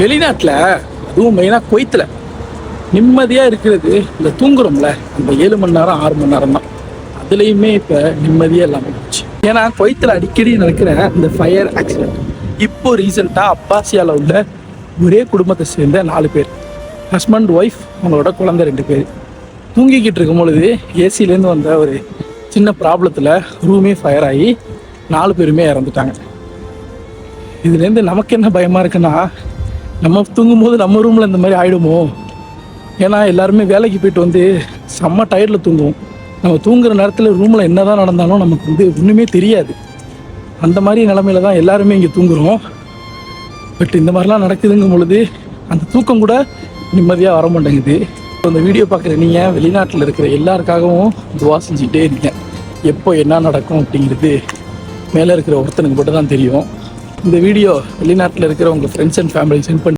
வெளிநாட்டில் அதுவும் மெயினாக குவைத்தில் நிம்மதியாக இருக்கிறது இந்த தூங்குறோம்ல அந்த 7 மணி நேரம் 6 மணி நேரம் தான். அதுலேயுமே இப்போ நிம்மதியாக இல்லாமல் போச்சு. ஏன்னா குவைத்தில் அடிக்கடி நடக்கிற இந்த ஃபயர் ஆக்சிடென்ட். இப்போ ரீசெண்டாக அப்பாசியாவில் உள்ள ஒரே குடும்பத்தை சேர்ந்த 4 பேர், ஹஸ்பண்ட் ஒய்ஃப் அவங்களோட குழந்தை 2 பேர் தூங்கிக்கிட்டு இருக்கும் பொழுது ஏசிலேருந்து வந்த ஒரு சின்ன ப்ராப்ளத்தில் ரூமே ஃபயர் ஆகி 4 பேருமே இறந்துட்டாங்க. இதுலேருந்து நமக்கு என்ன பயமாக இருக்குன்னா, நம்ம தூங்கும்போது நம்ம ரூமில் இந்த மாதிரி ஆகிடுமோ. ஏன்னா எல்லாருமே வேலைக்கு போயிட்டு வந்து செம்ம டயர்டில் தூங்குவோம். நம்ம தூங்குற நேரத்தில் ரூமில் என்ன தான் நடந்தாலும் நமக்கு ஒன்றுமே தெரியாது. அந்த மாதிரி நிலமையில தான் எல்லாருமே இங்கே தூங்குகிறோம். பட் இந்த மாதிரிலாம் நடக்குதுங்கும் பொழுது அந்த தூக்கம் கூட நிம்மதியாக வர மாட்டேங்குது. இந்த வீடியோ பார்க்குற நீங்கள் வெளிநாட்டில் இருக்கிற எல்லாருக்காகவும் துவா செஞ்சுக்கிட்டே இருக்கீங்க. எப்போ என்ன நடக்கும் அப்படிங்கிறது மேலே இருக்கிற ஒருத்தனுக்கு மட்டும் தான் தெரியும். இந்த வீடியோ வெளிநாட்டில் இருக்கிற உங்கள் ஃப்ரெண்ட்ஸ் அண்ட் ஃபேமிலி சென்ட் பண்ணி